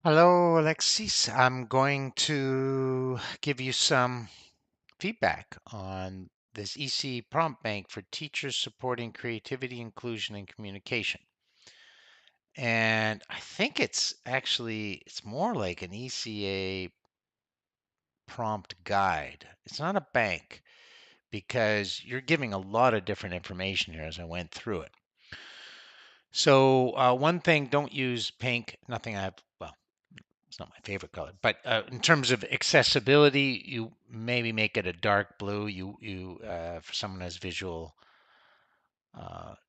Hello, Alexis. I'm going to give you some feedback on this EC prompt bank for teachers supporting creativity, inclusion, and communication. And I think it's more like an ECA prompt guide. It's not a bank because you're giving a lot of different information here as I went through it. So one thing, don't use pink. Nothing I have, well, it's not my favorite color, but in terms of accessibility, you maybe make it a dark blue. You for someone who has visual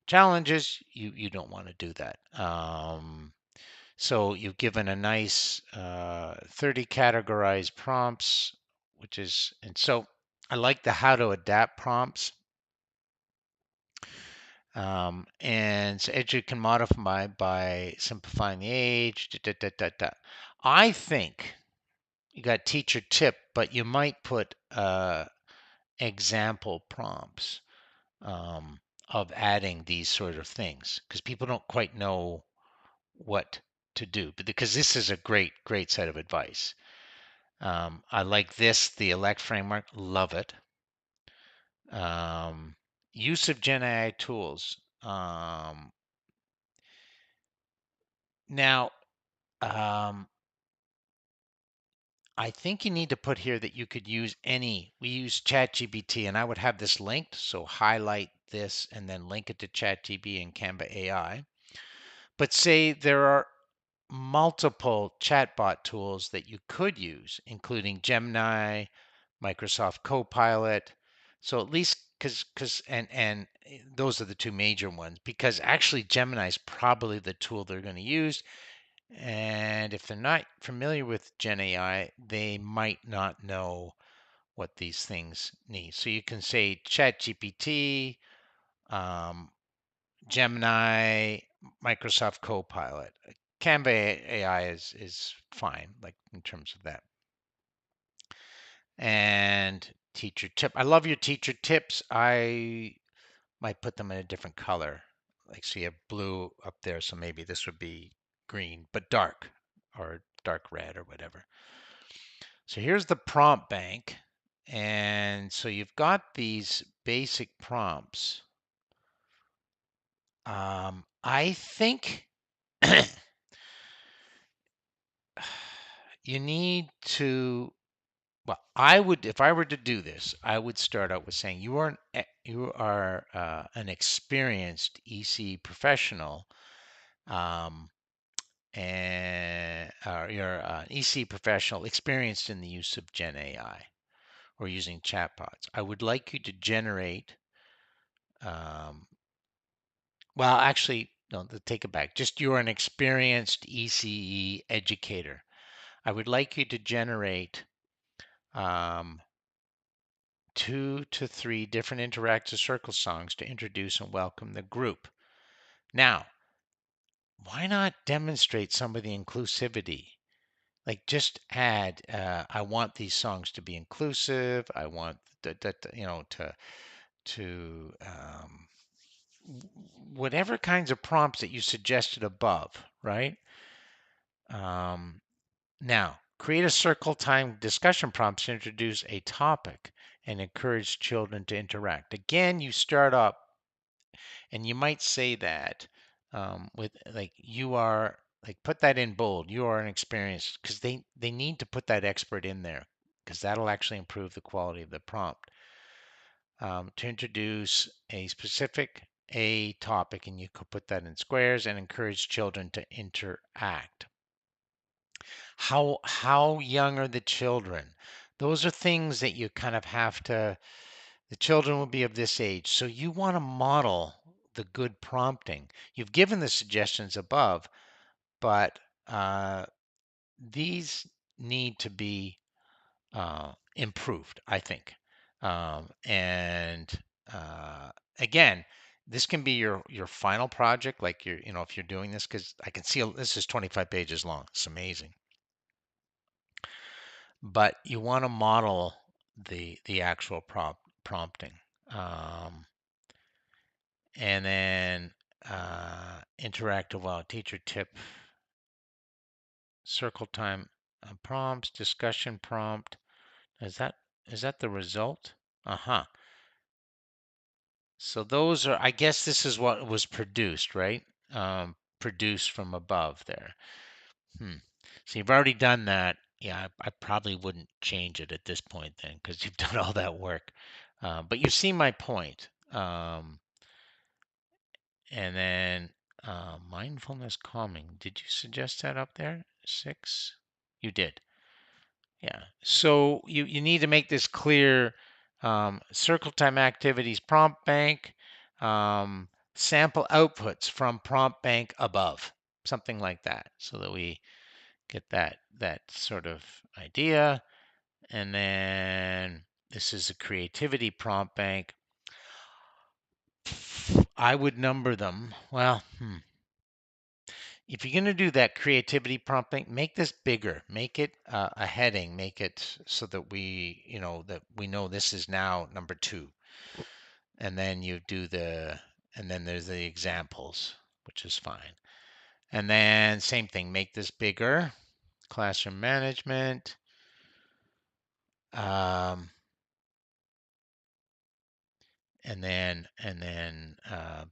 challenges, you don't want to do that. So you've given a nice 30 categorized prompts, and so I like the how to adapt prompts. And so Edu can modify by simplifying the age. Da, da, da, da, da. I think you got teacher tip, but you might put example prompts um, of adding these sort of things because people don't quite know what to do. But because this is a great set of advice. I like this, the elect framework, love it. Um, use of Gen AI tools. Now, um, I think you need to put here that you could use any. We use ChatGPT, and I would have this linked. So highlight this and then link it to ChatGPT and Canva AI. But say there are multiple chatbot tools that you could use, including Gemini, Microsoft Copilot. So at least because those are the two major ones because actually Gemini is probably the tool they're going to use, and if they're not familiar with Gen AI, they might not know what these things need. So you can say ChatGPT, um, Gemini, Microsoft Copilot. Canva AI is fine, like in terms of that. And teacher tip. I love your teacher tips. I might put them in a different color. Like so you have blue up there, so maybe this would be green, but dark or dark red or whatever. So here's the prompt bank. And so you've got these basic prompts. I think you need to, well, I would, if I were to do this, I would start out with saying you are an experienced EC professional, um, and you're an EC professional experienced in the use of Gen AI or using chatbots. I would like you to generate, um, well, actually, no, take it back. Just you're an experienced ECE educator. I would like you to generate um, 2 to 3 different interactive circle songs to introduce and welcome the group. Now, why not demonstrate some of the inclusivity? Like just add, I want these songs to be inclusive. I want to whatever kinds of prompts that you suggested above, right? Um, Now, create a circle time discussion prompts to introduce a topic and encourage children to interact. Again, you start up and you might say that with like you are like put that in bold. You are an experienced because they need to put that expert in there because that'll actually improve the quality of the prompt. To introduce a specific a topic, and you could put that in squares and encourage children to interact. How young are the children? Those are things that you kind of have to, the children will be of this age. So you want to model the good prompting. You've given the suggestions above, but these need to be improved, I think. And again, this can be your final project, like if you're doing this, because I can see this is 25 pages long. It's amazing. But you want to model the actual prompting, um, and then interactive, well, teacher tip. circle time prompts, discussion prompt. Is that the result? Uh-huh. So those are, I guess this is what was produced, right? Produced from above there. So you've already done that. Yeah, I probably wouldn't change it at this point then, because you've done all that work. But you see my point. And then mindfulness calming. Did you suggest that up there? 6? You did. Yeah. So you need to make this clear. Circle time activities prompt bank, sample outputs from prompt bank above, something like that, so that we get that sort of idea. And then this is a creativity prompt bank. I would number them. Well, if you're going to do that creativity prompting, make this bigger. Make it a heading. Make it so that we know this is now number 2. And then and then there's the examples, which is fine. And then same thing, make this bigger. Classroom management. Um, and then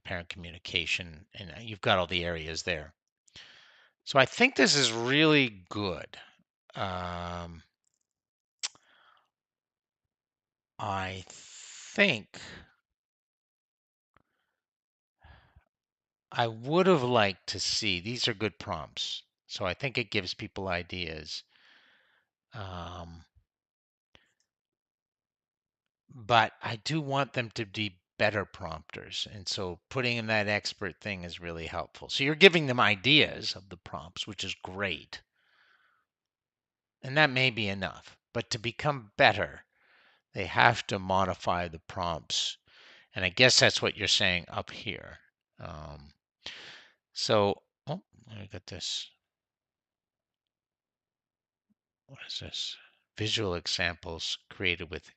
parent communication, and you've got all the areas there. So I think this is really good. Um, I think I would have liked to see, these are good prompts, so I think it gives people ideas. But I do want them to be better prompters. And so putting in that expert thing is really helpful. So you're giving them ideas of the prompts, which is great. And that may be enough. But to become better, they have to modify the prompts. And I guess that's what you're saying up here. So, oh, I got this. What is this? Visual examples created with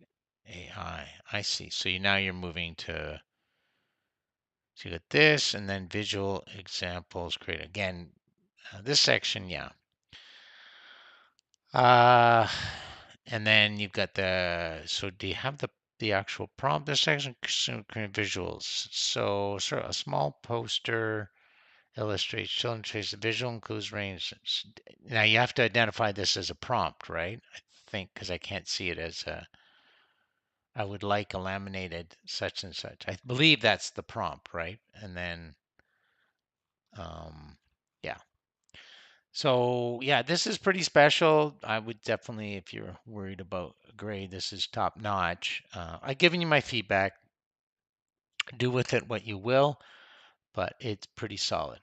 AI. I see. So now you're moving to, so you got this, and then visual examples created. Again, this section, yeah. And then you've got so do you have the actual prompt? This section, visuals. So sort of a small poster illustrates, children trace the visual includes range. Now you have to identify this as a prompt, right? I think, because I can't see it as I would like a laminated such and such. I believe that's the prompt, right? And then, yeah. So yeah, this is pretty special. I would definitely, if you're worried about grade, this is top notch. I've given you my feedback. Do with it what you will, but it's pretty solid.